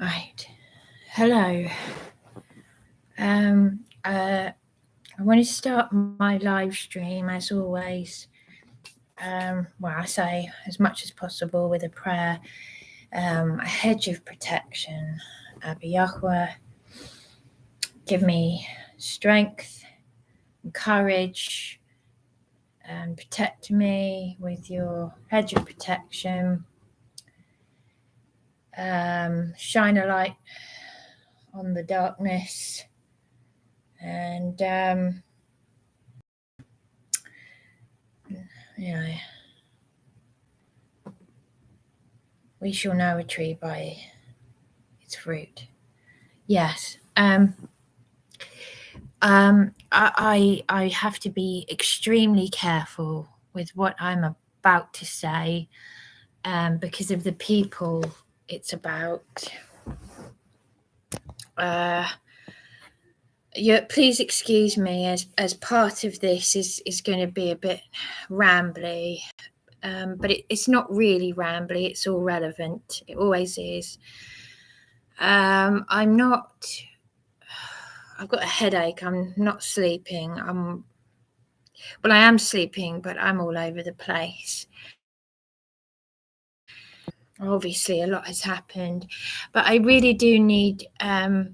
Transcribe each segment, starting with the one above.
Right. Hello. I want to start my live stream as always. I say as much as possible with a prayer, a hedge of protection. Abba Yahweh, give me strength and courage and protect me with your hedge of protection. Shine a light on the darkness and we shall know a tree by its fruit. Yes. I have to be extremely careful with what I'm about to say because of the people it's about. Please excuse me as part of this is going to be a bit rambly, but it's not really rambly. It's all relevant. It always is. I've got a headache. I'm not sleeping. I am sleeping, but I'm all over the place. Obviously, a lot has happened, but I really do need. I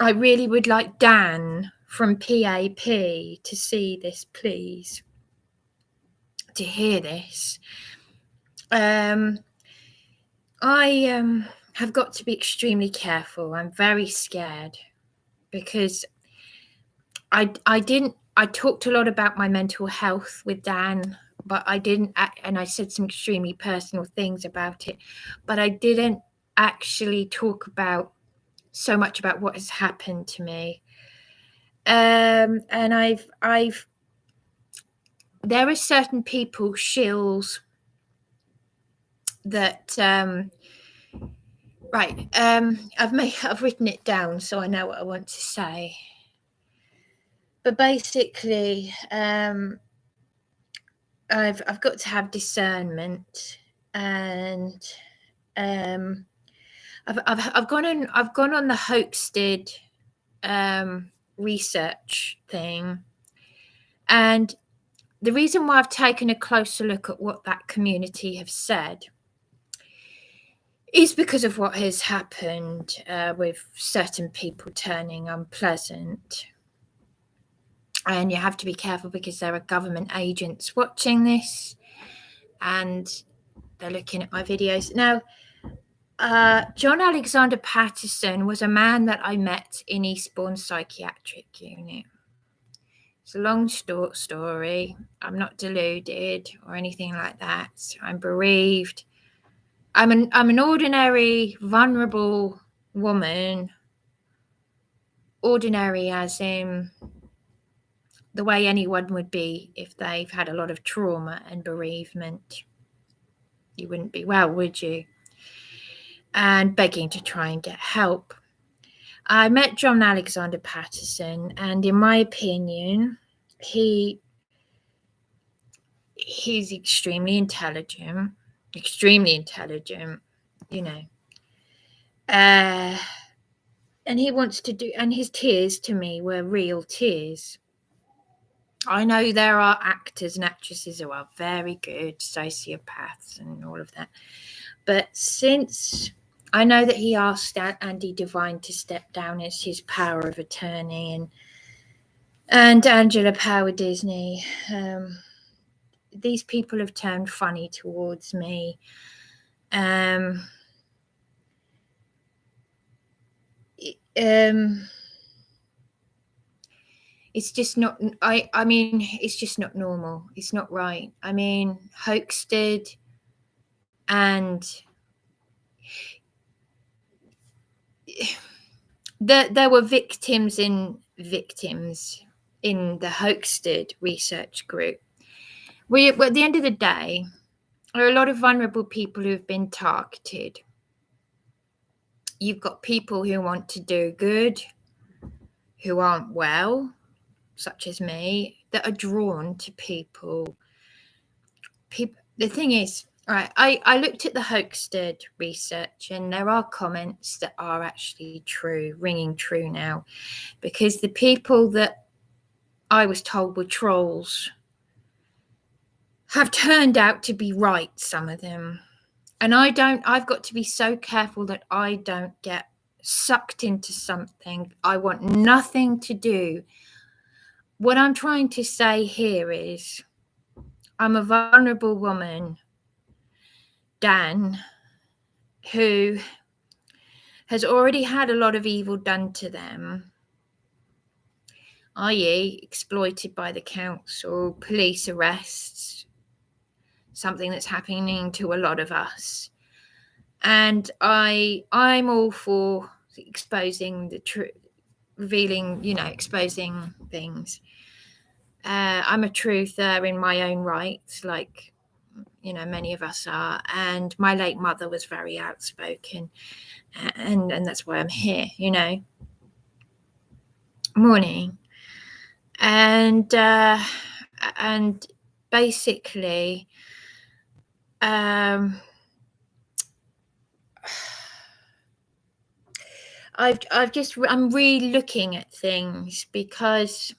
really would like Dan from PAP to see this, please. To hear this. I have got to be extremely careful. I'm very scared because I talked a lot about my mental health with Dan, but I didn't, and I said some extremely personal things about it, but I didn't actually talk about so much about what has happened to me. And there are certain people, Shills, that I've written it down so I know what I want to say. But basically, I've got to have discernment, and I've gone on the Hoaxed research thing, and the reason why I've taken a closer look at what that community have said is because of what has happened with certain people turning unpleasant. And you have to be careful because there are government agents watching this and they're looking at my videos. Now, John Alexander Paterson was a man that I met in Eastbourne Psychiatric Unit. It's a long story. I'm not deluded or anything like that. I'm bereaved. I'm an ordinary, vulnerable woman. Ordinary as in the way anyone would be if they've had a lot of trauma and bereavement. You wouldn't be well, would you? And begging to try and get help. I met John Alexander Paterson, and in my opinion, he's extremely intelligent, you know. And he wants to do, and his tears to me were real tears. I know there are actors and actresses who are very good, sociopaths and all of that. But since I know that he asked Andy Devine to step down as his power of attorney and Angela Power Disney, these people have turned funny towards me. It's just not, I mean, it's just not normal. It's not right. I mean, Hoaxed and there were victims in the Hoaxed research group. At the end of the day, there are a lot of vulnerable people who have been targeted. You've got people who want to do good, who aren't well, such as me, that are drawn to people. The thing is, Right, I looked at the Hoaxted research, and there are comments that are actually true, ringing true now, because the people that I was told were trolls have turned out to be right, some of them. And I've got to be so careful that I don't get sucked into something I want nothing to do. What I'm trying to say here is I'm a vulnerable woman, Dan, who has already had a lot of evil done to them, i.e. exploited by the council, police arrests, something that's happening to a lot of us. And I'm all for exposing the truth, revealing, exposing things. I'm a truther in my own right, like, many of us are. And my late mother was very outspoken. And that's why I'm here, Morning. And basically, I'm re-looking at things, because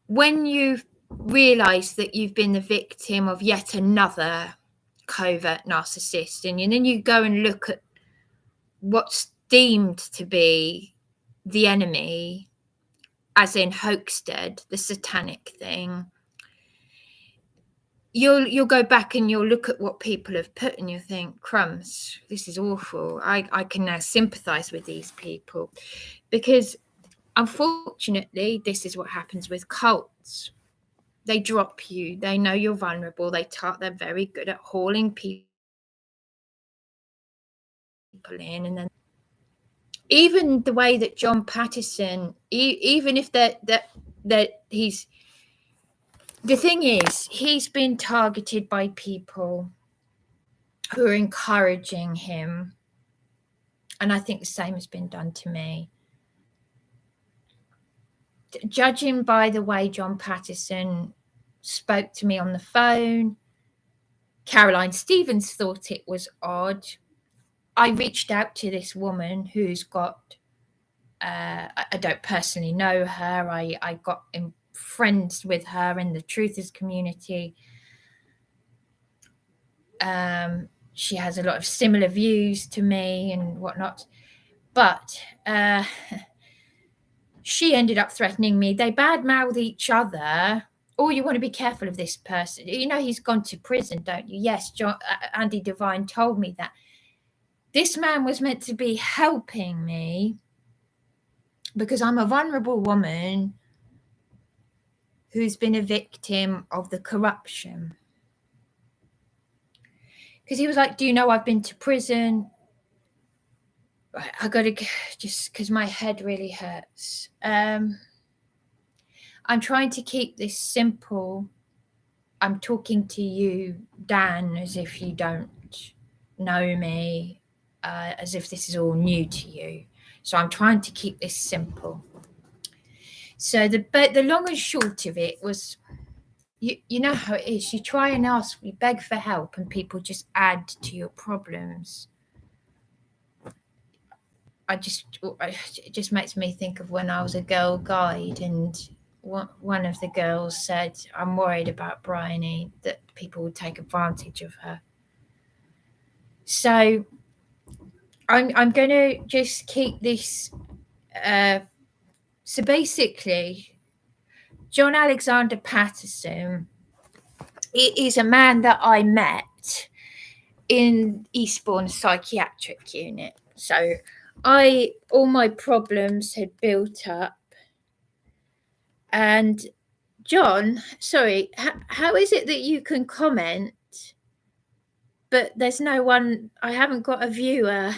when you realize that you've been the victim of yet another covert narcissist, and then you go and look at what's deemed to be the enemy, as in Hoaxted, the satanic thing, you'll go back and you'll look at what people have put, and you think, crumbs, this is awful. I can now sympathize with these people, because unfortunately this is what happens with cults. They drop you, they know you're vulnerable, they're very good at hauling people in. And then even the way that John Paterson, even if that he's, the thing is, he's been targeted by people who are encouraging him, and I think the same has been done to me. Judging by the way John Paterson spoke to me on the phone, Caroline Stevens thought it was odd. I reached out to this woman who's got, I don't personally know her. I got friends with her in the truthers community. She has a lot of similar views to me and whatnot. But she ended up threatening me. They badmouth each other. Oh, you want to be careful of this person. He's gone to prison, don't you? Yes, Andy Devine told me that. This man was meant to be helping me, because I'm a vulnerable woman who's been a victim of the corruption. Because he was like, do you know I've been to prison? I got to, just because my head really hurts. I'm trying to keep this simple. I'm talking to you, Dan, as if you don't know me, as if this is all new to you. So I'm trying to keep this simple. So the long and short of it was, you know how it is. You try and ask, you beg for help, and people just add to your problems. It just makes me think of when I was a girl guide, and one of the girls said, I'm worried about Bryony, that people would take advantage of her. So I'm going to just keep this. So basically, John Alexander Paterson is a man that I met in Eastbourne psychiatric unit. So all my problems had built up. And John, sorry, how is it that you can comment, but there's no one, I haven't got a viewer?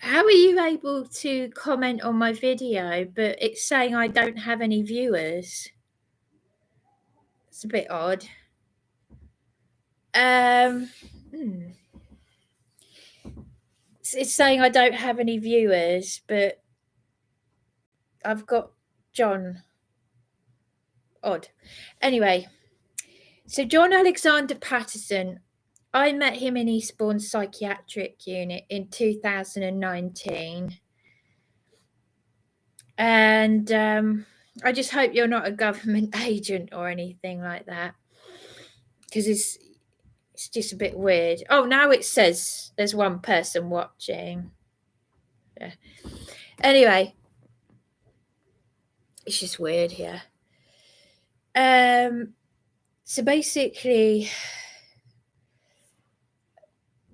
How are you able to comment on my video, but it's saying I don't have any viewers? It's a bit odd. It's saying I don't have any viewers, but I've got John. Odd. Anyway, So John Alexander Paterson, I met him in Eastbourne's psychiatric unit in 2019. And I just hope you're not a government agent or anything like that, because it's just a bit weird. Oh, now it says there's one person watching. Yeah. Anyway, it's just weird here. So basically,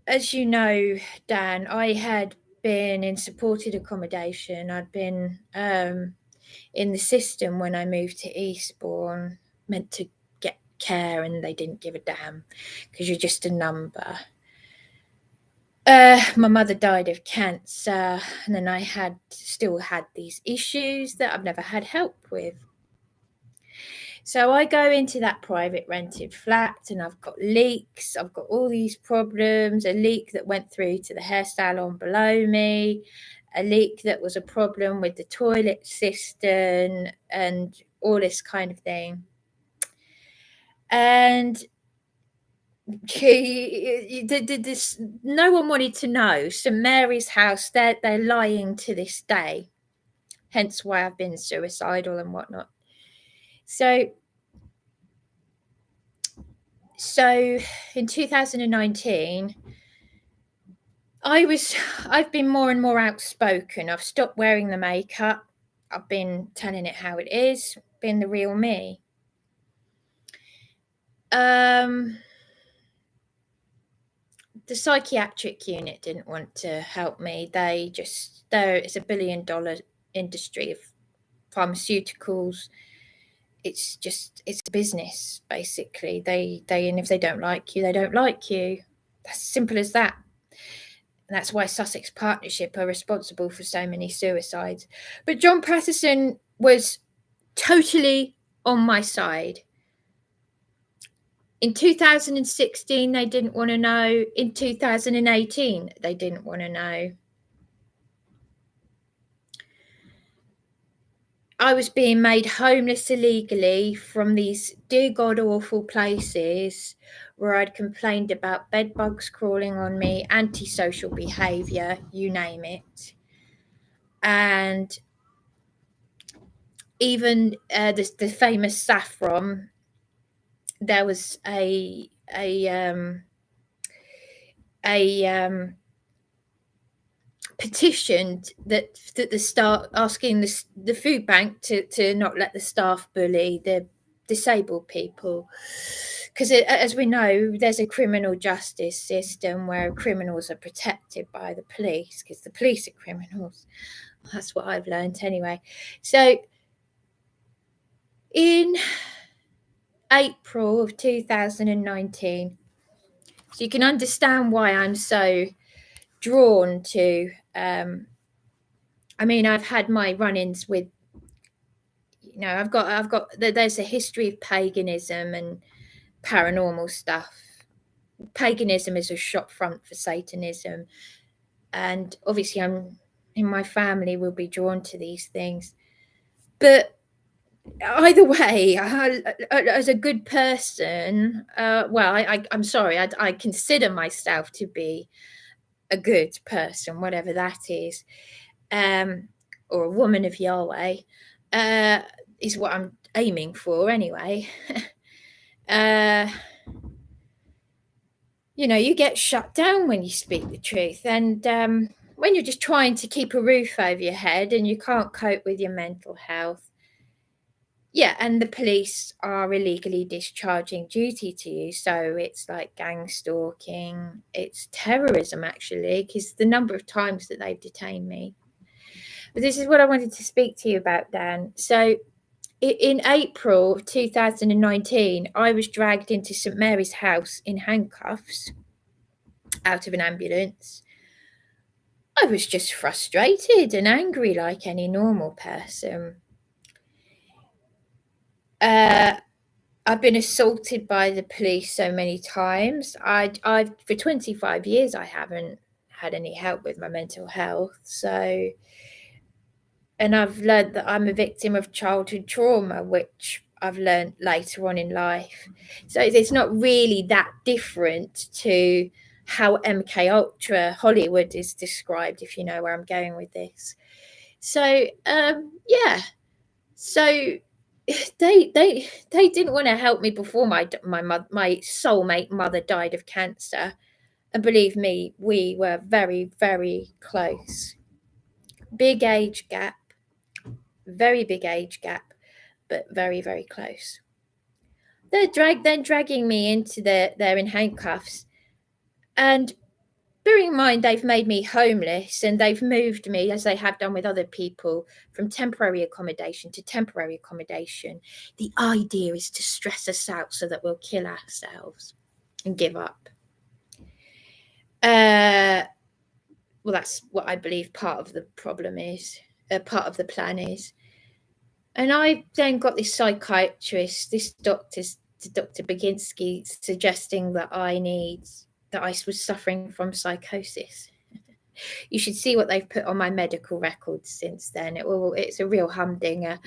as you know, Dan, I had been in supported accommodation. I'd been in the system when I moved to Eastbourne, meant to get care, and they didn't give a damn because you're just a number. My mother died of cancer, and then I still had these issues that I've never had help with. So I go into that private rented flat, and I've got leaks. I've got all these problems, a leak that went through to the hair salon below me, a leak that was a problem with the toilet cistern, and all this kind of thing. And no one wanted to know. St Mary's House, they're lying to this day, hence why I've been suicidal and whatnot. So in 2019, I've been more and more outspoken. I've stopped wearing the makeup. I've been telling it how it is, being the real me. The psychiatric unit didn't want to help me. It's a $1 billion industry of pharmaceuticals. It's a business, basically. And if they don't like you, they don't like you. That's simple as that. And that's why Sussex Partnership are responsible for so many suicides. But John Paterson was totally on my side. In 2016, they didn't want to know. In 2018, they didn't want to know. I was being made homeless illegally from these dear God awful places where I'd complained about bed bugs crawling on me, antisocial behaviour, you name it. And even the famous saffron, there was a petition that the staff, asking the food bank to not let the staff bully the disabled people, because as we know, there's a criminal justice system where criminals are protected by the police because the police are criminals. That's what I've learned anyway. So in April of 2019, so you can understand why I'm so drawn to I've had my run-ins with, there's a history of paganism and paranormal stuff. Paganism is a shop front for Satanism, and obviously I'm in my family will be drawn to these things. But either way, as a good person, I'm sorry, I consider myself to be a good person, whatever that is, or a woman of Yahweh, is what I'm aiming for anyway. You get shut down when you speak the truth, and when you're just trying to keep a roof over your head and you can't cope with your mental health. Yeah, and the police are illegally discharging duty to you. So it's like gang stalking. It's terrorism, actually, because the number of times that they've detained me. But this is what I wanted to speak to you about, Dan. So in April of 2019, I was dragged into St Mary's House in handcuffs out of an ambulance. I was just frustrated and angry like any normal person. I've been assaulted by the police so many times. I've for 25 years, I haven't had any help with my mental health. And I've learned that I'm a victim of childhood trauma, which I've learned later on in life. So it's not really that different to how MK Ultra Hollywood is described, if you know where I'm going with this. So yeah, so they didn't want to help me before my soulmate mother died of cancer, and believe me, we were very, very close. Big age gap, very big age gap, but very, very close. They're dragging me into they're in handcuffs, and bearing in mind they've made me homeless and they've moved me, as they have done with other people, from temporary accommodation to temporary accommodation. The idea is to stress us out so that we'll kill ourselves and give up. Well, that's what I believe part of the problem is, part of the plan is. And I then got this psychiatrist, Dr. Baginski, suggesting that I was suffering from psychosis. You should see what they've put on my medical records since then. It's a real humdinger.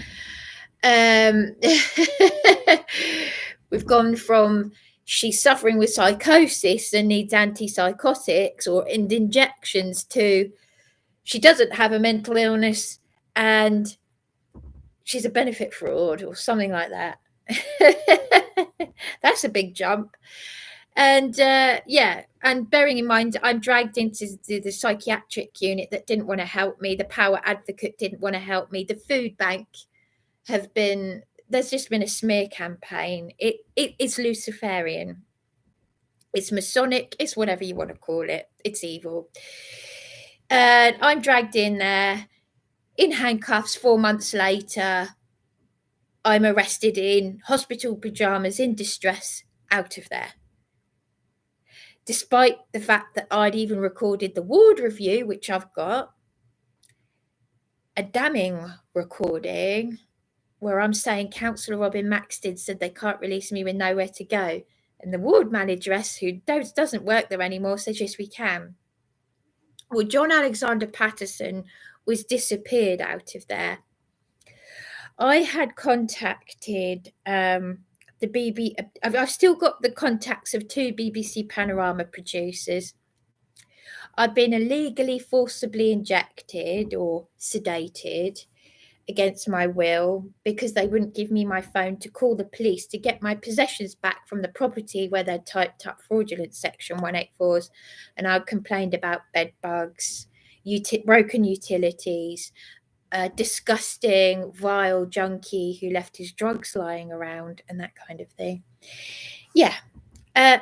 We've gone from she's suffering with psychosis and needs antipsychotics or injections to she doesn't have a mental illness and she's a benefit fraud or something like that. That's a big jump. And yeah, and bearing in mind, I'm dragged into the psychiatric unit that didn't want to help me. The power advocate didn't want to help me. The food bank there's just been a smear campaign. It's Luciferian. It's Masonic. It's whatever you want to call it. It's evil. And I'm dragged in there in handcuffs 4 months later. I'm arrested in hospital pajamas in distress out of there. Despite the fact that I'd even recorded the ward review, which I've got, a damning recording where I'm saying Councillor Robin Maxted said they can't release me with nowhere to go. And the ward manageress, who doesn't work there anymore, says, yes, we can. Well, John Alexander Paterson was disappeared out of there. I had contacted the BBC. I've still got the contacts of 2 BBC Panorama producers. I've been illegally forcibly injected or sedated against my will because they wouldn't give me my phone to call the police to get my possessions back from the property where they'd typed up fraudulent Section 184s. And I complained about bed bugs, broken utilities, disgusting, vile junkie who left his drugs lying around and that kind of thing. Yeah.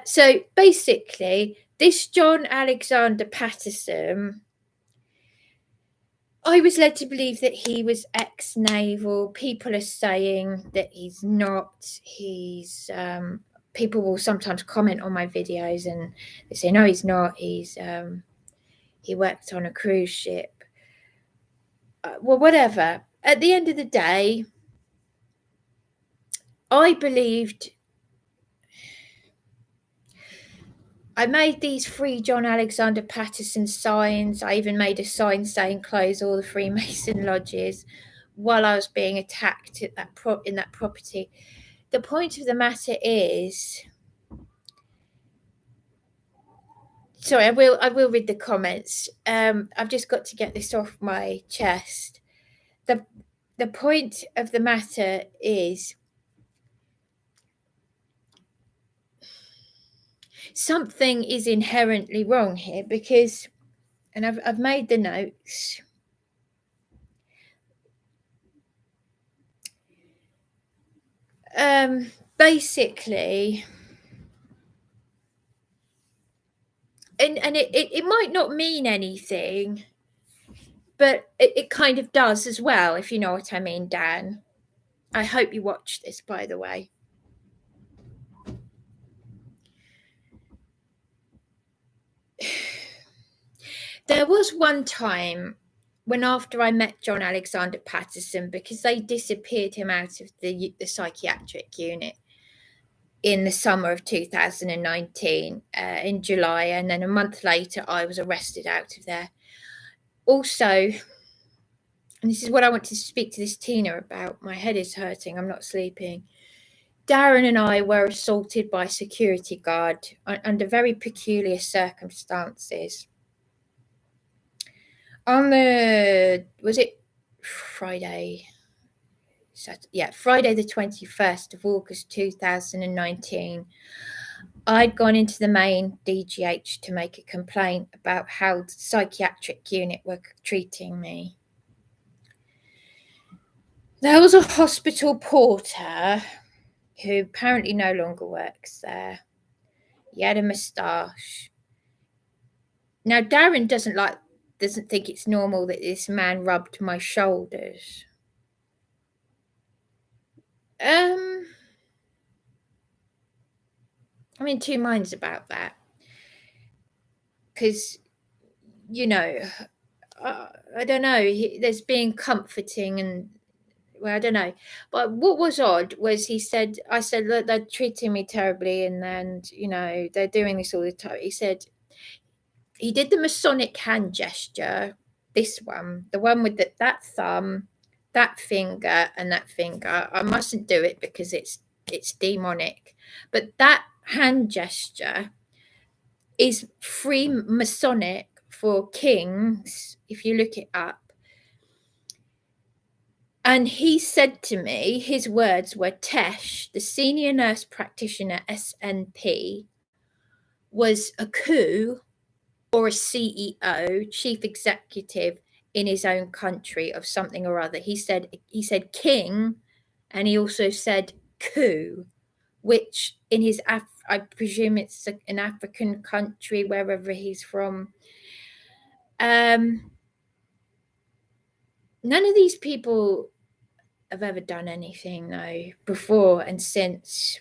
So basically, this John Alexander Paterson, I was led to believe that he was ex-naval. People are saying that he's not. People will sometimes comment on my videos and they say, no, he's not. He worked on a cruise ship. Well, whatever. At the end of the day, I believed. I made these free John Alexander Paterson signs. I even made a sign saying close all the Freemason lodges while I was being attacked at in that property. The point of the matter is, sorry, I will read the comments. I've just got to get this off my chest. The point of the matter is, something is inherently wrong here because, and I've made the notes. Basically, and it might not mean anything, but it kind of does as well, if you know what I mean, Dan. I hope you watched this, by the way. There was one time when, after I met John Alexander Paterson, because they disappeared him out of the psychiatric unit in the summer of 2019, in July, and then a month later I was arrested out of there. Also, and this is what I want to speak to this Tina about, my head is hurting, I'm not sleeping. Darren and I were assaulted by a security guard under very peculiar circumstances. On was it Friday? Yeah, Friday the 21st of August 2019, I'd gone into the main DGH to make a complaint about how the psychiatric unit were treating me. There was a hospital porter who apparently no longer works there. He had a moustache. Now, Darren doesn't think it's normal that this man rubbed my shoulders. I'm in two minds about that. Because, you know, I don't know, there's being comforting and, well, I don't know. But what was odd was I said, look, they're treating me terribly and, you know, they're doing this all the time. He said, he did the Masonic hand gesture, this one, the one with that thumb, that finger and that finger. I mustn't do it because it's demonic. But that hand gesture is Freemasonic for kings, if you look it up. And he said to me, his words were, Tesh, the senior nurse practitioner SNP, was a coup or a CEO, chief executive in his own country of something or other. He said king, and he also said coup, which in his, I presume it's an African country, wherever he's from. None of these people have ever done anything, though, before and since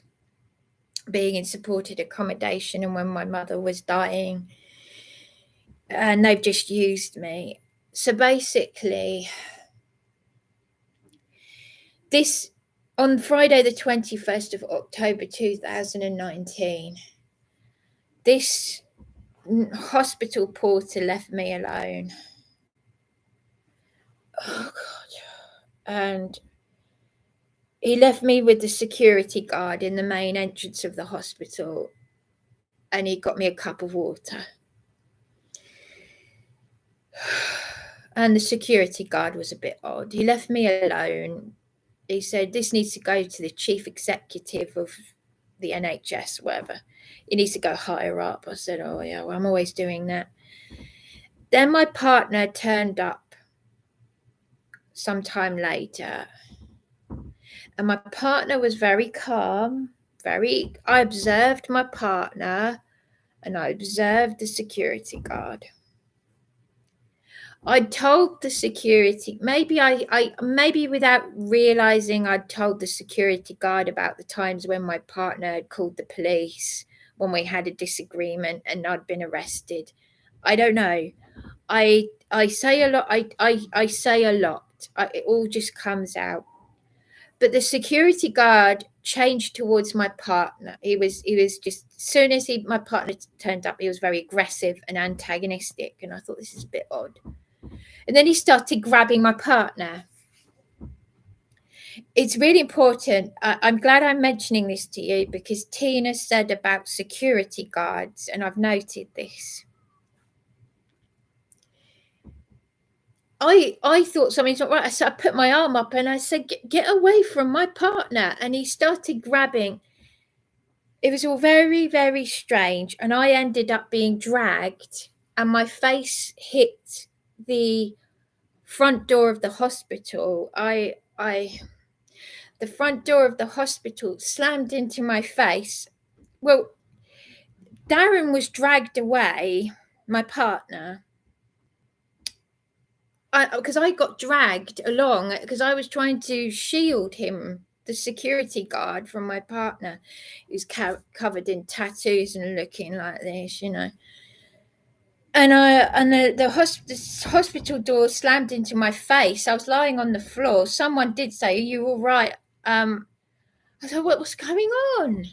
being in supported accommodation and when my mother was dying. And they've just used me. So basically, this, on Friday the 21st of October 2019, this hospital porter left me alone. Oh, God. And he left me with the security guard in the main entrance of the hospital, and he got me a cup of water. And the security guard was a bit odd. He left me alone. He said, this needs to go to the chief executive of the NHS, whatever. It needs to go higher up. I said, oh, yeah, well, I'm always doing that. Then my partner turned up sometime later. And my partner was very calm. I observed my partner and I observed the security guard. I told the security, maybe without realizing, I'd told the security guard about the times when my partner had called the police when we had a disagreement and I'd been arrested. I don't know. I say a lot. I say a lot. It all just comes out. But the security guard changed towards my partner. He was just, as soon as my partner turned up, he was very aggressive and antagonistic. And I thought, this is a bit odd. And then he started grabbing my partner. It's really important. I'm glad I'm mentioning this to you because Tina said about security guards, and I've noted this. I thought something's not right. So I put my arm up and I said, get away from my partner. And he started grabbing. It was all very, very strange. And I ended up being dragged and my face hit the front door of the hospital. The front door of the hospital slammed into my face. Well, Darren was dragged away, my partner, because I got dragged along because I was trying to shield him, the security guard, from my partner, who's covered in tattoos and looking like this, you know. And the hospital door slammed into my face. I was lying on the floor. Someone did say, "Are you all right?" I thought, what was going on?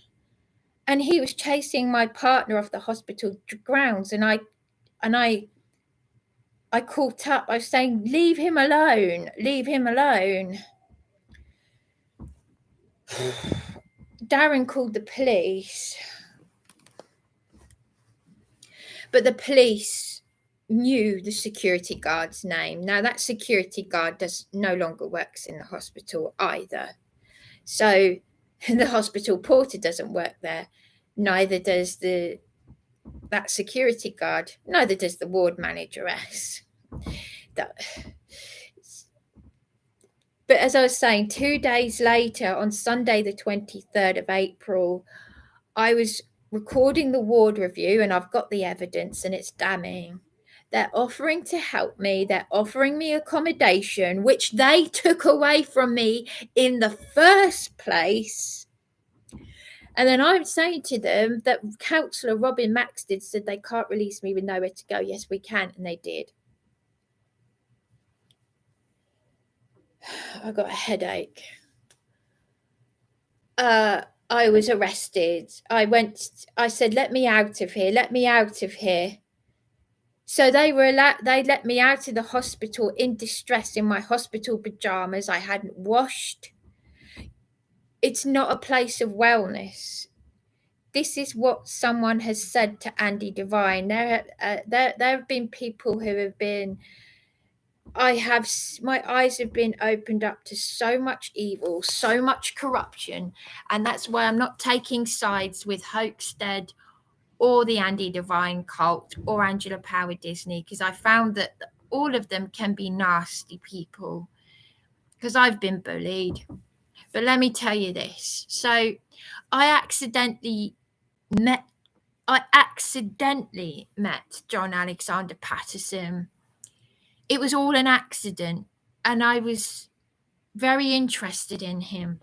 And he was chasing my partner off the hospital grounds, and I caught up. I was saying, "Leave him alone. Leave him alone." Darren called the police, but the police knew the security guard's name. Now, that security guard no longer works in the hospital either. So the hospital porter doesn't work there. Neither does that security guard. Neither does the ward manageress. But as I was saying, 2 days later, on Sunday, the 23rd of April, I was recording the ward review, and I've got the evidence, and it's damning. They're offering to help me. They're offering me accommodation, which they took away from me in the first place. And then I'm saying to them that Councillor Robin Maxted said they can't release me with nowhere to go. Yes, we can. And they did. I got a headache. I was arrested. I said, let me out of here. Let me out of here. So they let me out of the hospital in distress in my hospital pajamas. I hadn't washed. It's not a place of wellness. This is what someone has said to Andy Devine. There have been people who have been. My eyes have been opened up to so much evil, so much corruption, and that's why I'm not taking sides with Hoaxstead or the Andy Devine cult or Angela Power Disney, because I found that all of them can be nasty people, because I've been bullied. But let me tell you this. So I accidentally met John Alexander Paterson. It was all an accident, and I was very interested in him.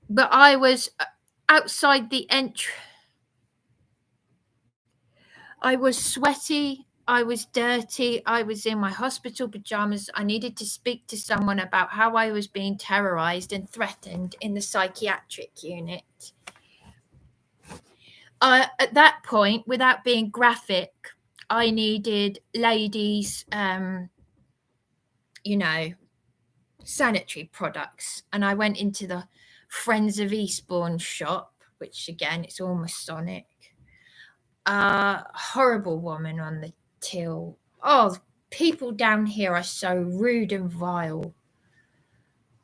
But I was outside the entry. I was sweaty, I was dirty, I was in my hospital pajamas. I needed to speak to someone about how I was being terrorized and threatened in the psychiatric unit. At that point, without being graphic, I needed ladies, sanitary products. And I went into the Friends of Eastbourne shop, which again, it's all Masonic. Horrible woman on the till. Oh, people down here are so rude and vile.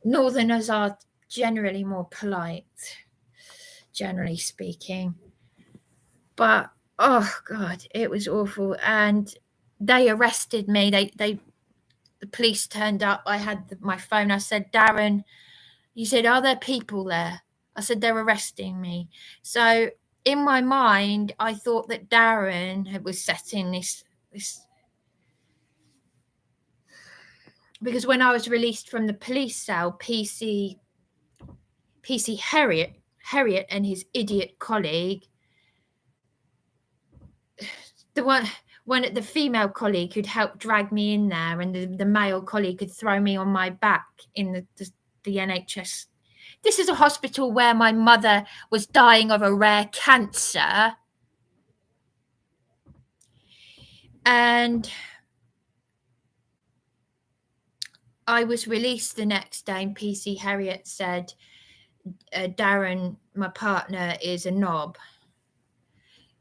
Northerners are generally more polite, generally speaking. But, oh, God, it was awful. And they arrested me. The police turned up. I had my phone. I said, Darren, you said, are there people there? I said, they're arresting me. So in my mind, I thought that Darren was setting this, because when I was released from the police cell, P.S I Harriet and his idiot colleague, the female colleague who'd helped drag me in there, and the male colleague could throw me on my back in the NHS. This is a hospital where my mother was dying of a rare cancer. And I was released the next day, and P.S I Harriet said, Darren, my partner, is a knob.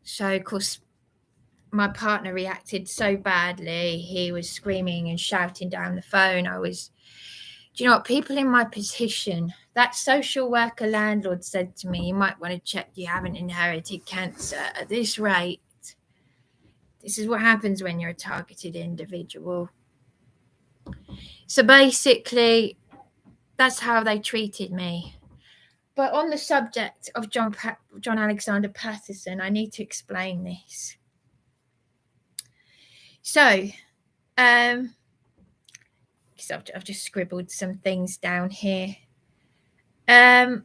So, of course, my partner reacted so badly. He was screaming and shouting down the phone. Do you know what? People in my position, that social worker landlord said to me, you might want to check you haven't inherited cancer. At this rate, this is what happens when you're a targeted individual. So basically, that's how they treated me. But on the subject of John Alexander Paterson, I need to explain this. So, I've just scribbled some things down here. I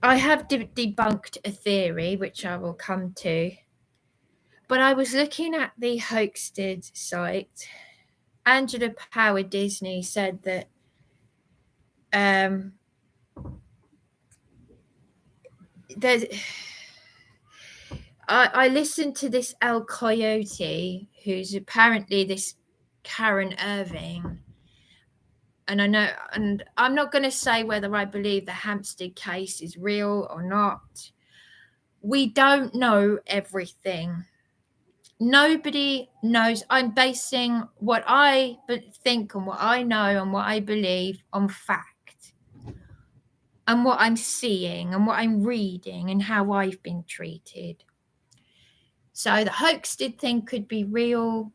have debunked a theory, which I will come to. But I was looking at the Hoaxstead site. Angela Power Disney said that I listened to this El Coyote, who's apparently this Karen Irving, And I know, and I'm not going to say whether I believe the Hampstead case is real or not. We don't know everything. Nobody knows. I'm basing what I think and what I know and what I believe on fact, and what I'm seeing and what I'm reading and how I've been treated. So the Hoaxted thing could be real.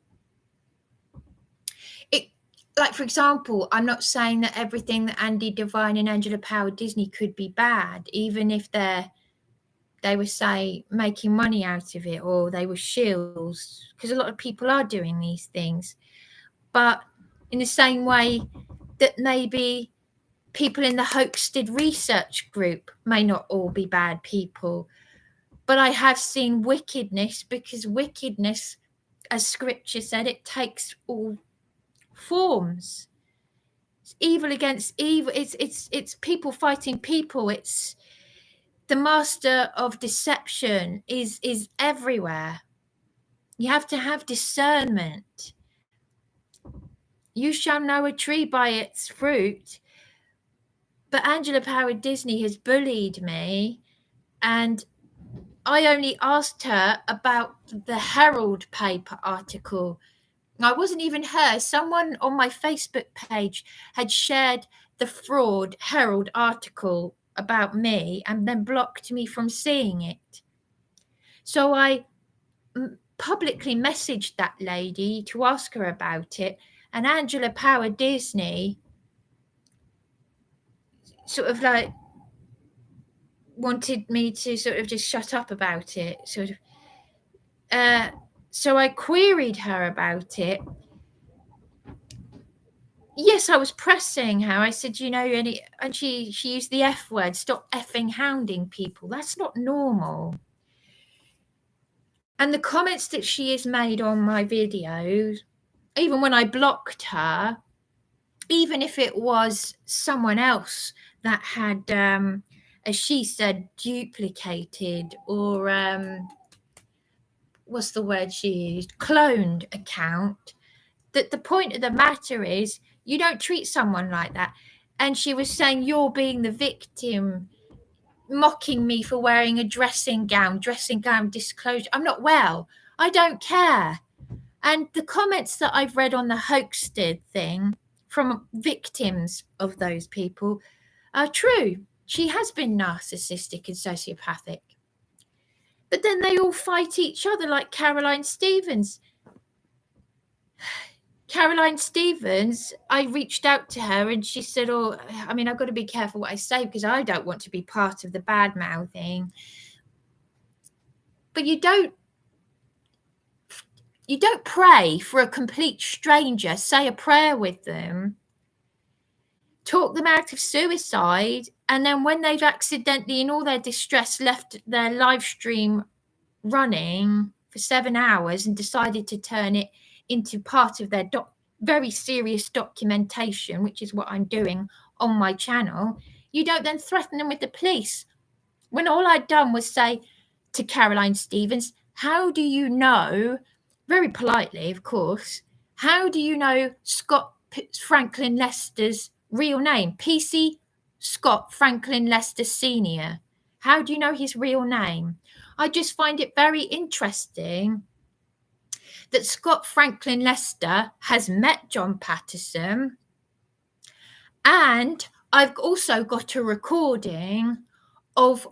Like, for example, I'm not saying that everything that Andy Devine and Angela Power Disney could be bad, even if they were, say, making money out of it, or they were shills, because a lot of people are doing these things. But in the same way that maybe people in the Hoaxted research group may not all be bad people, but I have seen wickedness, because wickedness, as scripture said, it takes all forms. It's evil against evil. It's people fighting people. It's the master of deception is everywhere. You have to have discernment. You shall know a tree by its fruit. But Angela Power Disney has bullied me, and I only asked her about the Herald paper article. I wasn't even her. Someone on my Facebook page had shared the fraud Herald article about me and then blocked me from seeing it. So I publicly messaged that lady to ask her about it, and Angela Power Disney sort of like wanted me to sort of just shut up about it, sort of. So I queried her about it. Yes, I was pressing her. I said, and she used the F word, stop effing hounding people. That's not normal. And the comments that she has made on my videos, even when I blocked her, even if it was someone else that had, as she said, duplicated or, what's the word she used, cloned account, that the point of the matter is you don't treat someone like that. And she was saying, you're being the victim, mocking me for wearing a dressing gown disclosure. I'm not well. I don't care. And the comments that I've read on the Hoaxted thing from victims of those people are true. She has been narcissistic and sociopathic. But then they all fight each other, like Caroline Stevens. Caroline Stevens, I reached out to her and she said, I've got to be careful what I say because I don't want to be part of the bad mouthing. But you don't pray for a complete stranger, say a prayer with them, talk them out of suicide, and then when they've accidentally, in all their distress, left their live stream running for 7 hours and decided to turn it into part of their very serious documentation, which is what I'm doing on my channel, you don't then threaten them with the police. When all I'd done was say to Caroline Stevens, how do you know, very politely, of course, how do you know Scott Franklin Lester's real name? P.S I. Scott Franklin Lester Sr. How do you know his real name? I just find it very interesting that Scott Franklin Lester has met John Paterson, and I've also got a recording of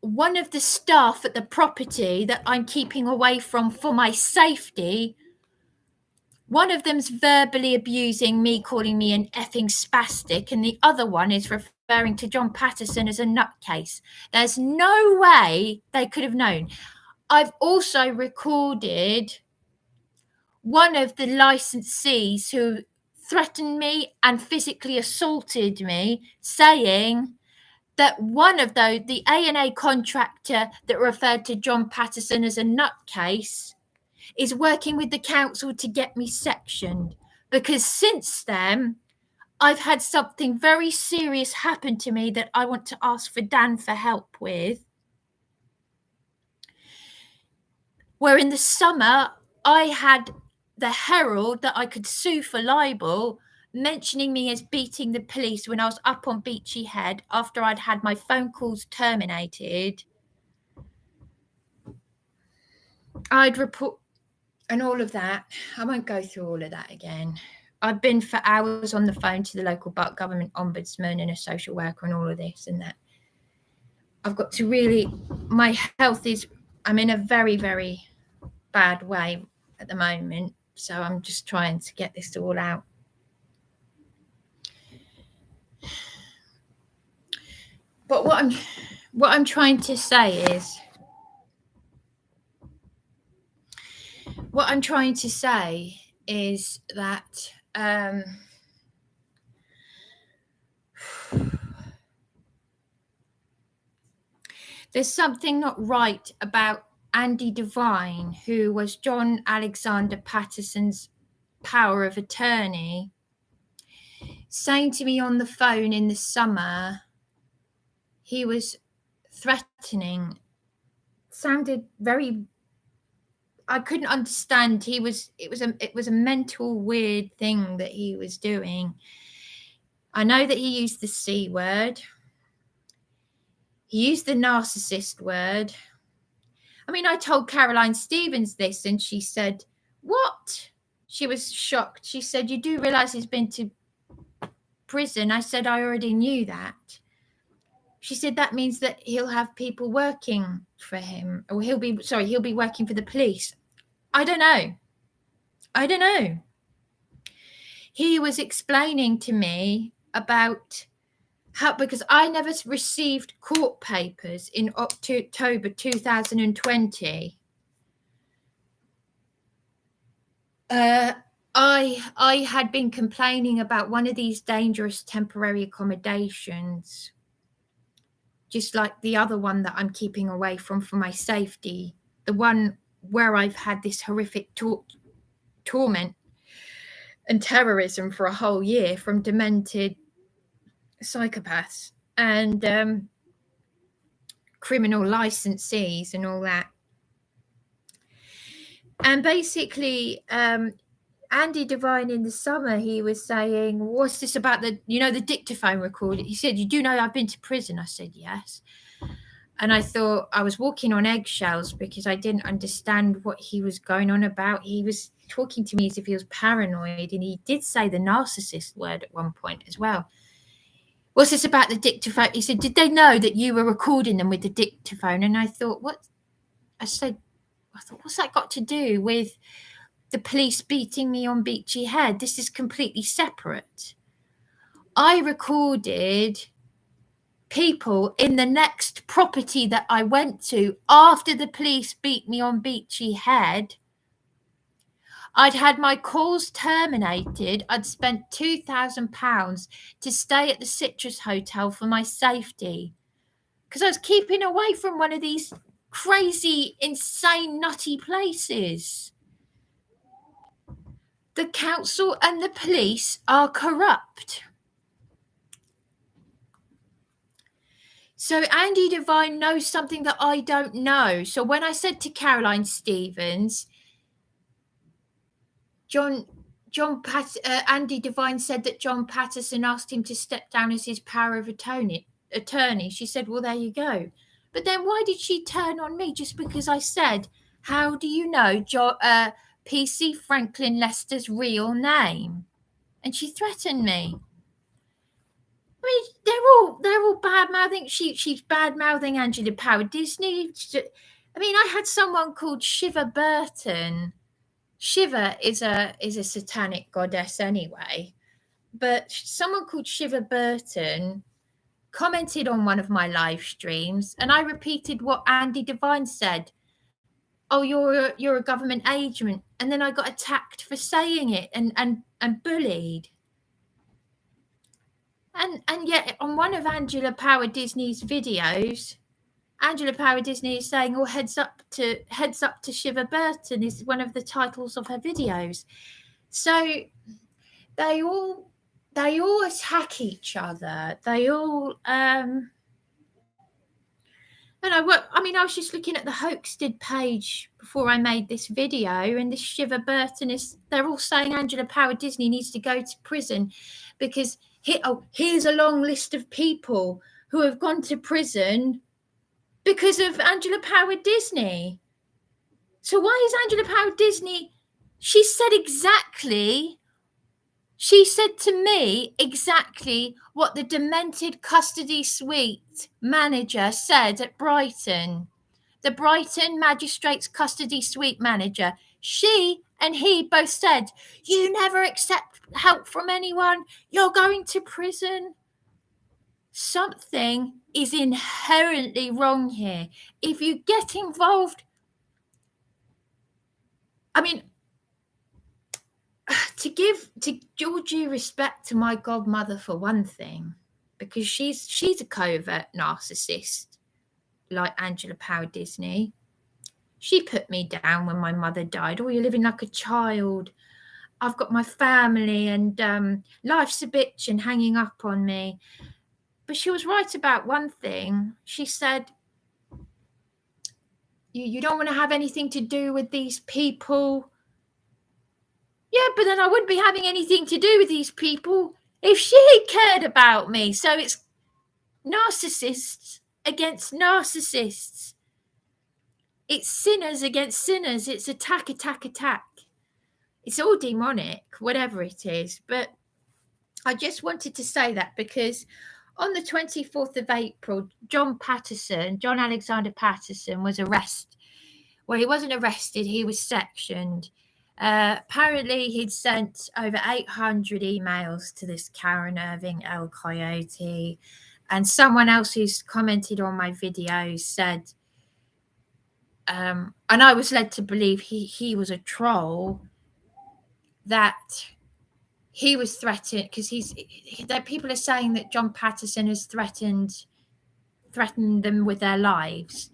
one of the staff at the property that I'm keeping away from for my safety. One of them's verbally abusing me, calling me an effing spastic, and the other one is referring to John Paterson as a nutcase. There's no way they could have known. I've also recorded one of the licensees who threatened me and physically assaulted me, saying that one of those, the A&A contractor that referred to John Paterson as a nutcase, is working with the council to get me sectioned. Because since then, I've had something very serious happen to me that I want to ask for Dan for help with. Where in the summer, I had the Herald that I could sue for libel mentioning me as beating the police when I was up on Beachy Head after I'd had my phone calls terminated. I'd report and all of that. I won't go through all of that again. I've been for hours on the phone to the local government ombudsman and a social worker and all of this and that. I've got to really, my health is, I'm in a very, very bad way at the moment. So I'm just trying to get this all out. But what I'm trying to say is that there's something not right about Andy Devine, who was John Alexander Paterson's power of attorney, saying to me on the phone in the summer, he was threatening, sounded very, I couldn't understand. It was a mental weird thing that he was doing. I know that he used the C word. He used the narcissist word. I mean, I told Caroline Stevens this and she said, what? She was shocked. She said, you do realise he's been to prison? I said, I already knew that. She said, that means that he'll have people working for him, or he'll be working for the police. I don't know. He was explaining to me about how, because I never received court papers in October 2020. I had been complaining about one of these dangerous temporary accommodations, just like the other one that I'm keeping away from for my safety, the one where I've had this horrific torment and terrorism for a whole year from demented psychopaths and criminal licensees and all that. And basically, Andy Devine in the summer, he was saying, what's this about the dictaphone recording? He said, you do know I've been to prison? I said, yes. And I thought I was walking on eggshells because I didn't understand what he was going on about. He was talking to me as if he was paranoid. And he did say the narcissist word at one point as well. What's this about the dictaphone? He said, did they know that you were recording them with the dictaphone? And I thought, what? I thought, what's that got to do with the police beating me on Beachy Head? This is completely separate. I recorded people in the next property that I went to after the police beat me on Beachy Head. I'd had my calls terminated. I'd spent £2,000 to stay at the Citrus Hotel for my safety because I was keeping away from one of these crazy, insane, nutty places. The council and the police are corrupt. So Andy Devine knows something that I don't know. So when I said to Caroline Stevens, Andy Devine said that John Paterson asked him to step down as his power of attorney. She said, well, there you go. But then why did she turn on me just because I said, how do you know P.S I Franklin Lester's real name? And she threatened me. I mean, they're all bad-mouthing. She's bad-mouthing Angela Power Disney. I mean, I had someone called Shiva Burton. Shiva is a satanic goddess anyway. But someone called Shiva Burton commented on one of my live streams, and I repeated what Andy Devine said. Oh, you're a government agent. And then I got attacked for saying it and bullied. And yet on one of Angela Power Disney's videos, Angela Power Disney is saying, oh, heads up to Shiva Burton is one of the titles of her videos. So they all attack each other. They all and I was just looking at the Hoaxted page before I made this video, and this Shiver Burton they're all saying Angela Power Disney needs to go to prison because here's a long list of people who have gone to prison because of Angela Power Disney. So why is Angela Power Disney? She said to me exactly what the demented custody suite manager said at Brighton. The Brighton Magistrates Custody Suite manager. She and he both said, you never accept help from anyone. You're going to prison. Something is inherently wrong here. If you get involved, I mean, to all due respect to my godmother for one thing, because she's a covert narcissist like Angela Power Disney. She put me down when my mother died. Oh, you're living like a child. I've got my family and life's a bitch and hanging up on me. But she was right about one thing. She said, you don't want to have anything to do with these people. Yeah, but then I wouldn't be having anything to do with these people if she cared about me. So it's narcissists against narcissists. It's sinners against sinners. It's attack. It's all demonic, whatever it is. But I just wanted to say that because on the 24th of April, John Alexander Paterson was arrested. Well, he wasn't arrested. He was sectioned. Apparently, he'd sent over 800 emails to this Karen Irving El Coyote. And someone else who's commented on my video said, and I was led to believe he was a troll, that he was threatened because that people are saying that John Paterson has threatened them with their lives.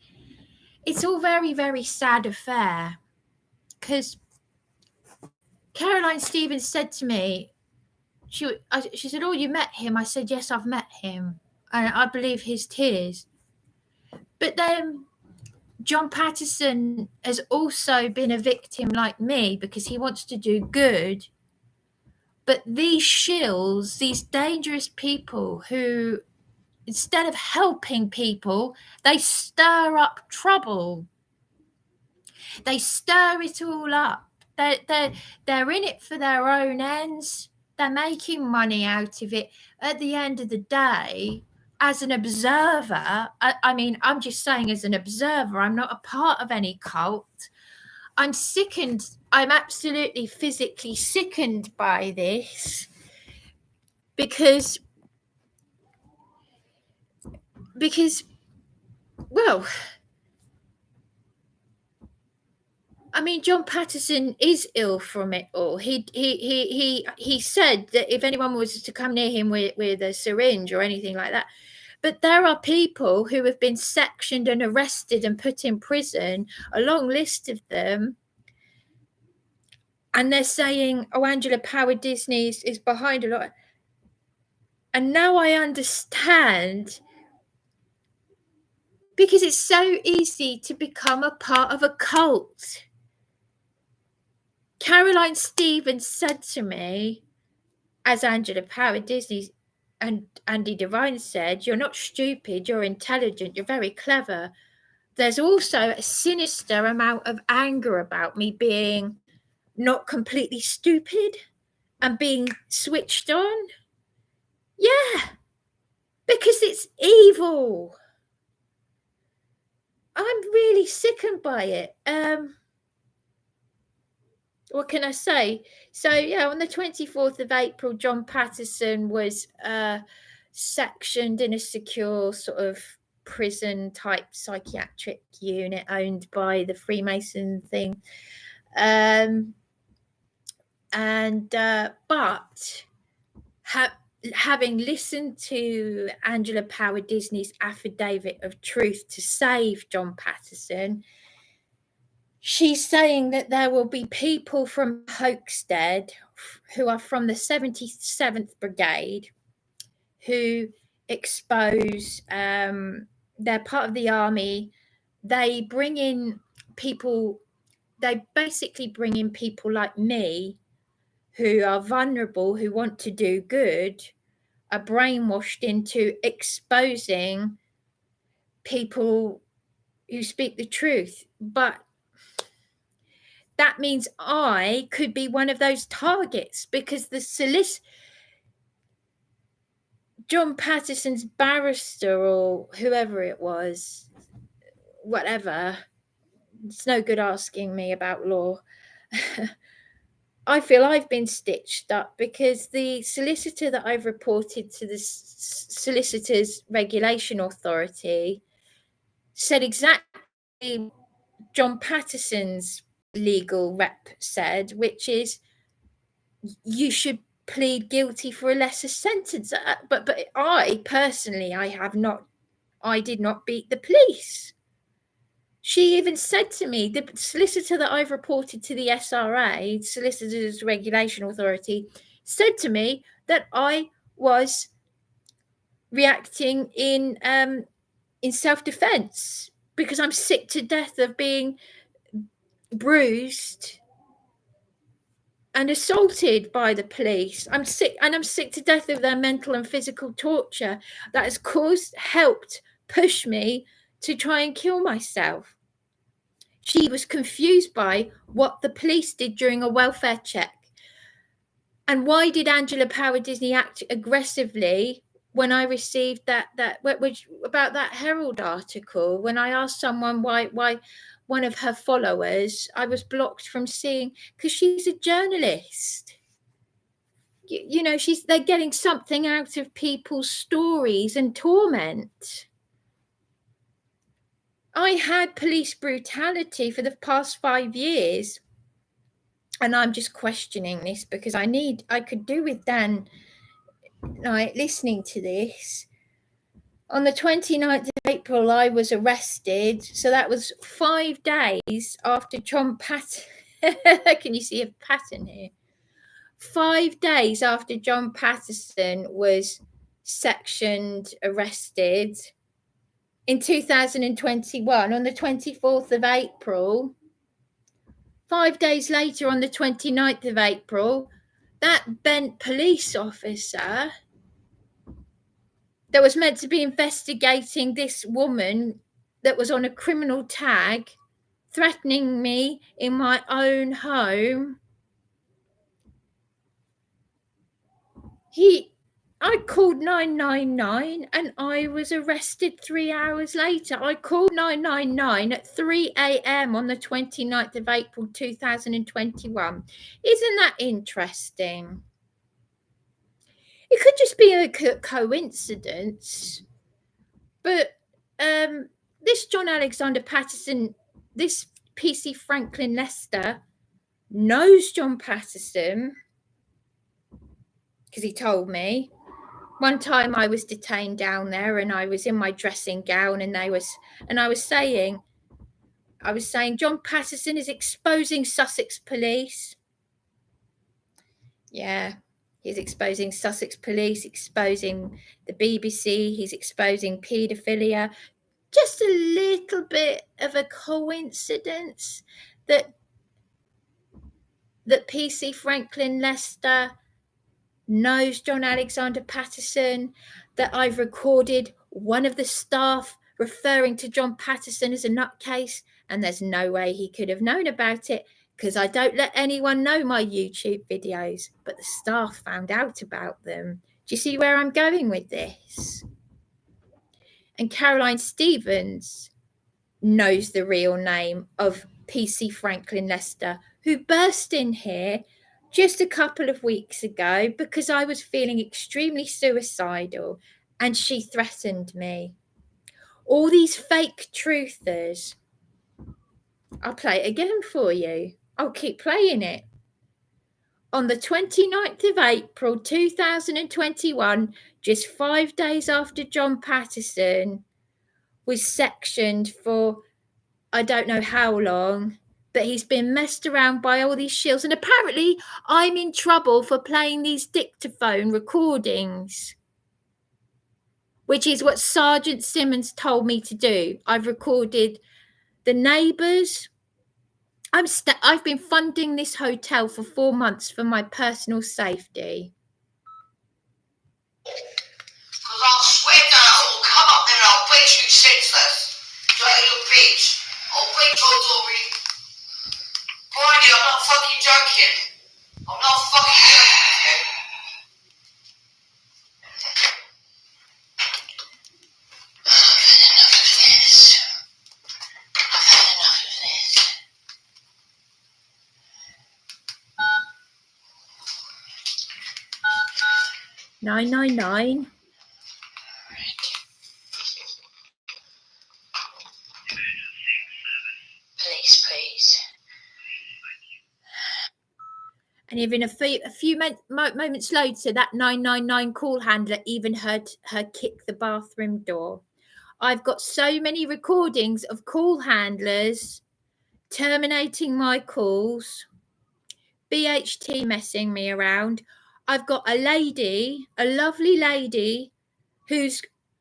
It's all very, very sad affair because Caroline Stevens said to me, she said, oh, you met him? I said, yes, I've met him. And I believe his tears. But then John Paterson has also been a victim like me because he wants to do good. But these shills, these dangerous people who, instead of helping people, they stir up trouble. They stir it all up. They're in it for their own ends. They're making money out of it. At the end of the day, as an observer, I mean, I'm just saying as an observer, I'm not a part of any cult. I'm sickened. I'm absolutely physically sickened by this because, well, I mean, John Paterson is ill from it all. He said that if anyone was to come near him with a syringe or anything like that. But there are people who have been sectioned and arrested and put in prison, a long list of them. And they're saying, oh, Angela Power Disney is behind a lot. And now I understand, because it's so easy to become a part of a cult. Caroline Stevens said to me, as Angela Power Disney and Andy Devine said, you're not stupid, you're intelligent, you're very clever. There's also a sinister amount of anger about me being not completely stupid and being switched on. Yeah, because it's evil. I'm really sickened by it. What can I say? So, yeah, on the 24th of April, John Paterson was sectioned in a secure sort of prison type psychiatric unit owned by the Freemason thing. Having listened to Angela Power Disney's affidavit of truth to save John Paterson, she's saying that there will be people from Hoaxstead who are from the 77th Brigade who expose, they're part of the army. They bring in people they basically bring in people like me who are vulnerable, who want to do good, are brainwashed into exposing people who speak the truth. But that means I could be one of those targets, because the John Paterson's barrister, or whoever it was, whatever, it's no good asking me about law. I feel I've been stitched up because the solicitor that I've reported to the Solicitors Regulation Authority said exactly John Paterson's legal rep said, which is you should plead guilty for a lesser sentence. But I personally, I did not beat the police. She even said to me, the solicitor that I've reported to the SRA, Solicitors Regulation Authority, said to me that I was reacting in self-defense because I'm sick to death of being bruised and assaulted by the police. I'm sick to death of their mental and physical torture that has helped push me to try and kill myself. She was confused by what the police did during a welfare check. And why did Angela Power Disney act aggressively when I received that about that Herald article? When I asked someone why one of her followers, I was blocked from seeing, because she's a journalist. You know, they're getting something out of people's stories and torment. I had police brutality for the past 5 years, and I'm just questioning this because I could do with Dan listening to this. On the 29th of April, I was arrested. So that was 5 days after John Paterson. Can you see a pattern here? 5 days after John Paterson was sectioned, arrested. In 2021, on the 24th of April, 5 days later, on the 29th of April, that bent police officer that was meant to be investigating this woman that was on a criminal tag, threatening me in my own home, I called 999 and I was arrested 3 hours later. I called 999 at 3 a.m. on the 29th of April 2021. Isn't that interesting? It could just be a coincidence. But this John Alexander Paterson, this P.S I Franklin Lester, knows John Paterson because he told me. One time I was detained down there and I was in my dressing gown and I was saying John Paterson is exposing Sussex police. Yeah, he's exposing Sussex police, exposing the BBC, he's exposing paedophilia. Just a little bit of a coincidence that P.S I Franklin Lester knows John Alexander Paterson, that I've recorded one of the staff referring to John Paterson as a nutcase, and there's no way he could have known about it because I don't let anyone know my YouTube videos, but the staff found out about them. Do you see where I'm going with this? And Caroline Stevens knows the real name of P.S I Franklin Lester, who burst in here just a couple of weeks ago because I was feeling extremely suicidal and she threatened me. All these fake truthers. I'll play it again for you. I'll keep playing it. On the 29th of April 2021, just 5 days after John Paterson was sectioned for I don't know how long, but he's been messed around by all these shills. And apparently I'm in trouble for playing these dictaphone recordings, which is what Sergeant Simmons told me to do. I've recorded the neighbours. I've been funding this hotel for 4 months for my personal safety. Because I'll swear that I'll come up there and I'll beat you senseless. Dirty little bitch. I'll beat your Dory. Brindy, I'm not fucking joking. I'm not fucking joking with you. I've had enough of this. 999. Please. And even a few moments later, that 999 call handler even heard her kick the bathroom door. I've got so many recordings of call handlers terminating my calls, BHT messing me around. I've got a lovely lady who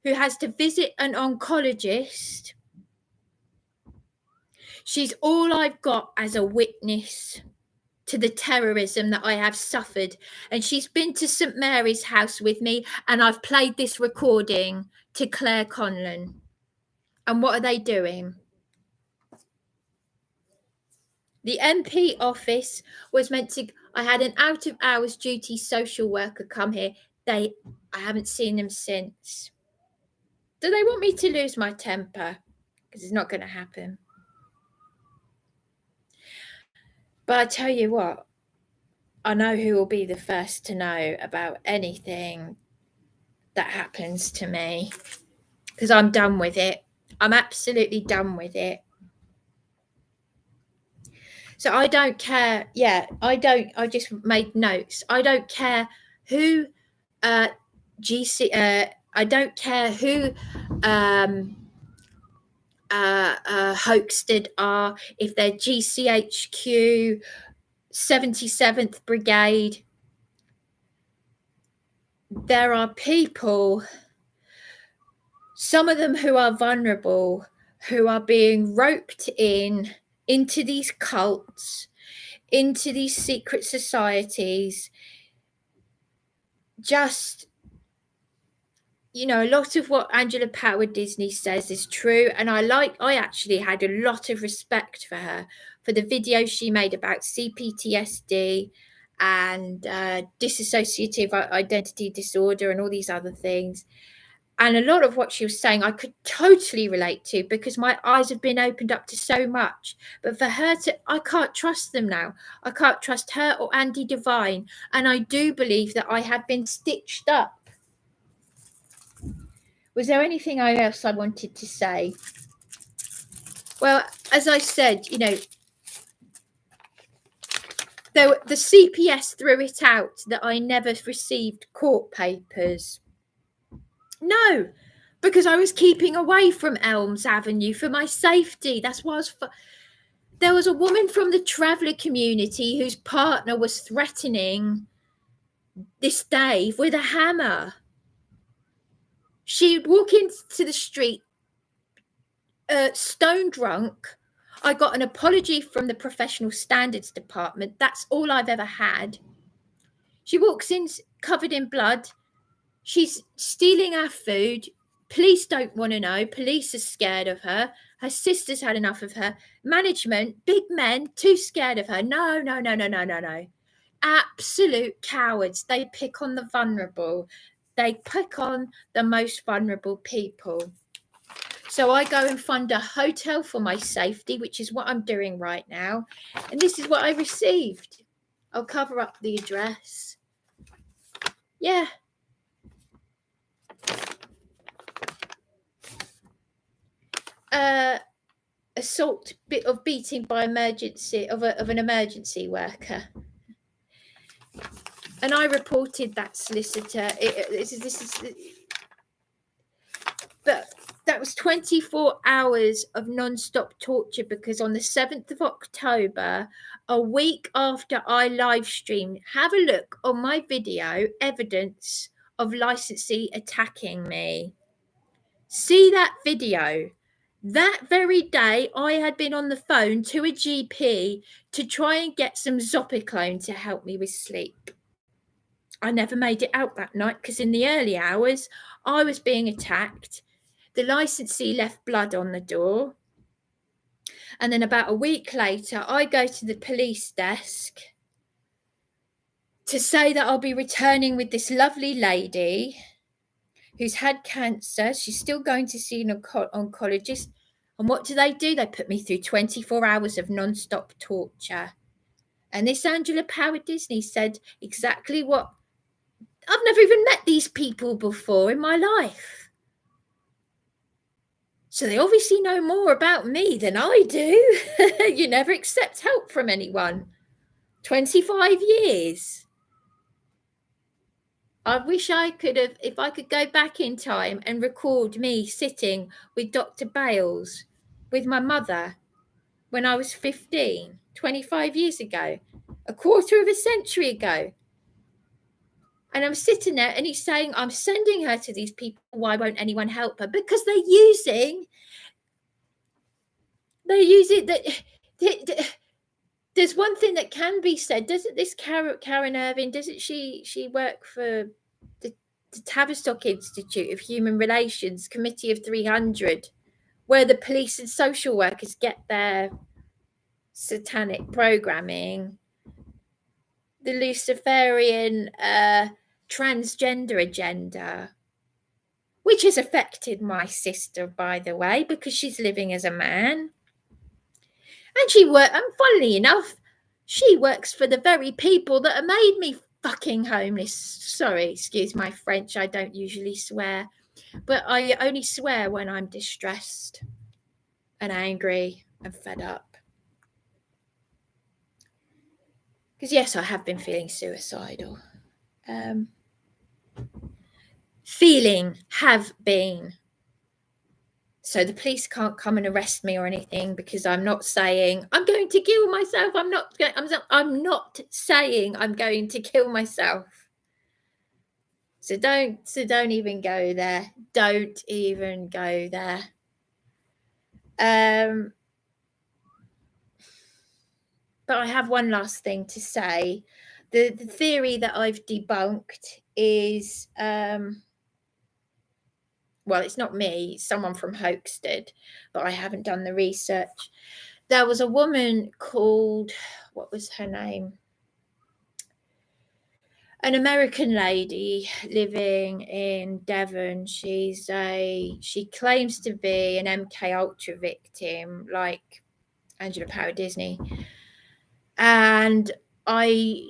has to visit an oncologist. She's all I've got as a witness to the terrorism that I have suffered. And she's been to St Mary's House with me, and I've played this recording to Claire Conlon. And what are they doing? The MP office was meant to, I had an out of hours duty social worker come here. I haven't seen them since. Do they want me to lose my temper? Because it's not going to happen. But I tell you what, I know who will be the first to know about anything that happens to me, because I'm done with it. I'm absolutely done with it. So I don't care. Yeah, I just made notes. I don't care who I don't care who Hoaxted are, if they're GCHQ, 77th Brigade. There are people, some of them who are vulnerable, who are being roped into these cults, into these secret societies. Just, you know, a lot of what Angela Power Disney says is true. And I actually had a lot of respect for her, for the video she made about CPTSD and dissociative identity disorder and all these other things. And a lot of what she was saying, I could totally relate to, because my eyes have been opened up to so much. But for her I can't trust them now. I can't trust her or Andy Devine. And I do believe that I have been stitched up. Was there anything else I wanted to say? Well, as I said, you know, the CPS threw it out that I never received court papers. No, because I was keeping away from Elms Avenue for my safety. That's why there was a woman from the traveller community whose partner was threatening this Dave with a hammer. She'd walk into the street stone drunk. I got an apology from the professional standards department. That's all I've ever had. She walks in covered in blood. She's stealing our food. Police don't want to know. Police are scared of her. Her sister's had enough of her. Management, big men, too scared of her. No. Absolute cowards. They pick on the vulnerable. They pick on the most vulnerable people. So I go and fund a hotel for my safety, which is what I'm doing right now. And this is what I received. I'll cover up the address. Yeah. Assault of beating by emergency of an emergency worker. And I reported that solicitor. But that was 24 hours of non-stop torture, because on the 7th of October, a week after I live streamed, have a look on my video, evidence of licensee attacking me. See that video. That very day, I had been on the phone to a GP to try and get some Zopiclone to help me with sleep. I never made it out that night because in the early hours, I was being attacked. The licensee left blood on the door. And then about a week later, I go to the police desk to say that I'll be returning with this lovely lady who's had cancer. She's still going to see an oncologist. And what do? They put me through 24 hours of non-stop torture. And this Angela Paterson said exactly what... I've never even met these people before in my life. So they obviously know more about me than I do. You never accept help from anyone. 25 years. I wish I could have, if I could go back in time and record me sitting with Dr. Bales, with my mother, when I was 15, 25 years ago, a quarter of a century ago. And I'm sitting there and he's saying, I'm sending her to these people. Why won't anyone help her? Because they're using that. There's one thing that can be said. Doesn't this Karen Irving, doesn't she work for the Tavistock Institute of Human Relations, Committee of 300, where the police and social workers get their satanic programming, the Luciferian transgender agenda, which has affected my sister, by the way, because she's living as a man. And funnily enough, she works for the very people that have made me fucking homeless. Sorry, excuse my French, I don't usually swear, but I only swear when I'm distressed and angry and fed up. Because yes, I have been feeling suicidal. Have been. So the police can't come and arrest me or anything because I'm not saying I'm going to kill myself. I'm not saying I'm going to kill myself. So don't even go there. Don't even go there. But I have one last thing to say. The theory that I've debunked is, well, it's not me, it's someone from Hoaxted, but I haven't done the research. There was a woman called, what was her name? An American lady living in Devon. She claims to be an MK Ultra victim, like Angela Paterson. And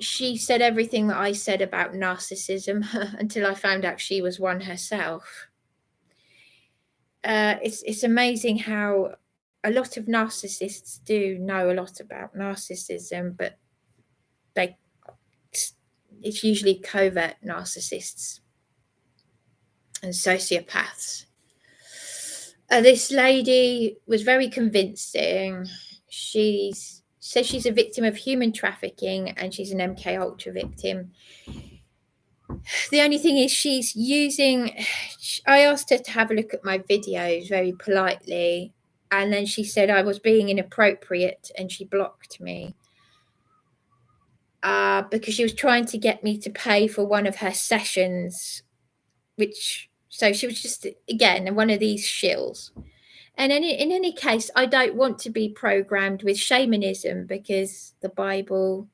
she said everything that I said about narcissism until I found out she was one herself. It's amazing how a lot of narcissists do know a lot about narcissism, but it's usually covert narcissists and sociopaths. This lady was very convincing. She says she's a victim of human trafficking and she's an MK Ultra victim. The only thing is I asked her to have a look at my videos very politely, and then she said I was being inappropriate and she blocked me because she was trying to get me to pay for one of her sessions, so she was just, again, one of these shills. And in any case, I don't want to be programmed with shamanism because the Bible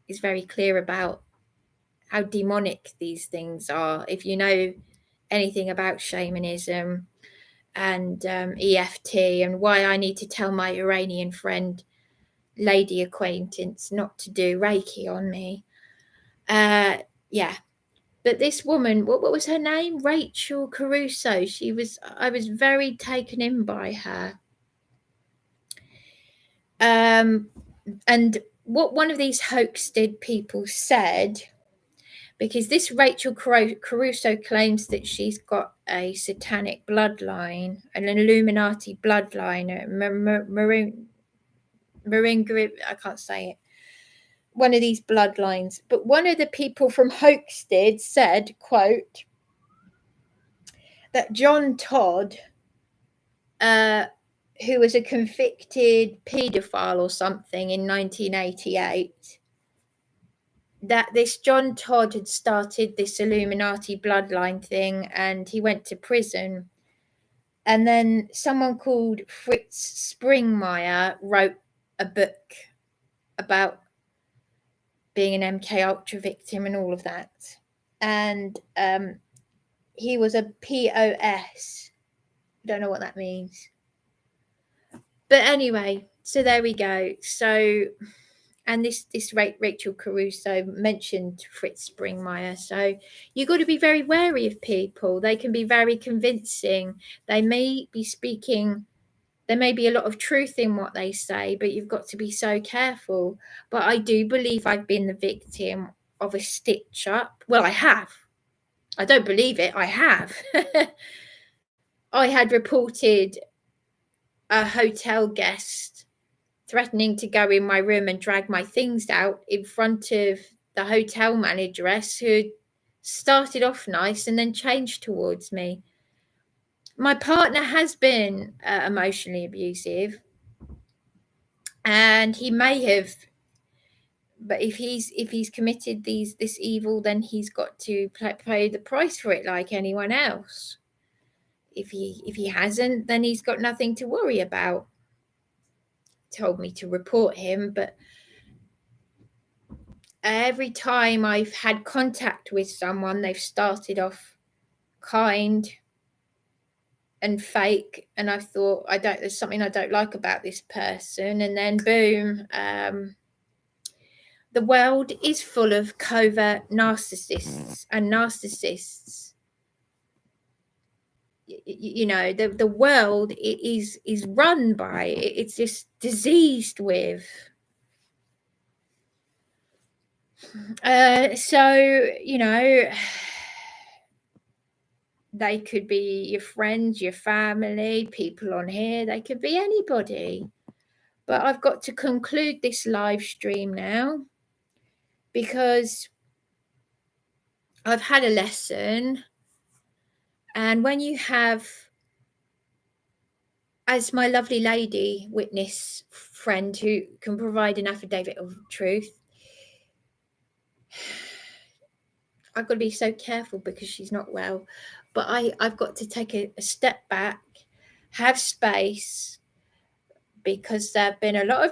is very clear about how demonic these things are. If you know anything about shamanism and EFT, and why I need to tell my Iranian friend, lady acquaintance, not to do Reiki on me. Yeah. But this woman, what was her name? Rachel Caruso. I was very taken in by her. And what one of these Hoaxted people said, because this Rachel Caruso claims that she's got a satanic bloodline, an Illuminati bloodline, I can't say it, one of these bloodlines. But one of the people from Hoaxted said, quote, that John Todd who was a convicted paedophile or something in 1988, that this John Todd had started this Illuminati bloodline thing, and he went to prison. And then someone called Fritz Springmeier wrote a book about being an MK Ultra victim and all of that. And he was a POS. I don't know what that means. But anyway, so there we go. So, and this Rachel Caruso mentioned Fritz Springmeier. So you've got to be very wary of people. They can be very convincing. They may be speaking, there may be a lot of truth in what they say, but you've got to be so careful. But I do believe I've been the victim of a stitch up. Well, I have. I don't believe it. I have. I had reported a hotel guest threatening to go in my room and drag my things out in front of the hotel manageress, who started off nice and then changed towards me. My partner has been emotionally abusive, and he may have, but if he's committed this evil, then he's got to pay the price for it like anyone else. If he hasn't, then he's got nothing to worry about. Told me to report him, but every time I've had contact with someone, they've started off kind and fake, and I thought, there's something I don't like about this person, and then boom, the world is full of covert narcissists, and narcissists, you know, the world is run by, it's just diseased with. So, you know, they could be your friends, your family, people on here, they could be anybody. But I've got to conclude this live stream now, because I've had a lesson. And when you have, as my lovely lady witness friend who can provide an affidavit of truth, I've got to be so careful because she's not well. But I've got to take a step back, have space, because there have been a lot of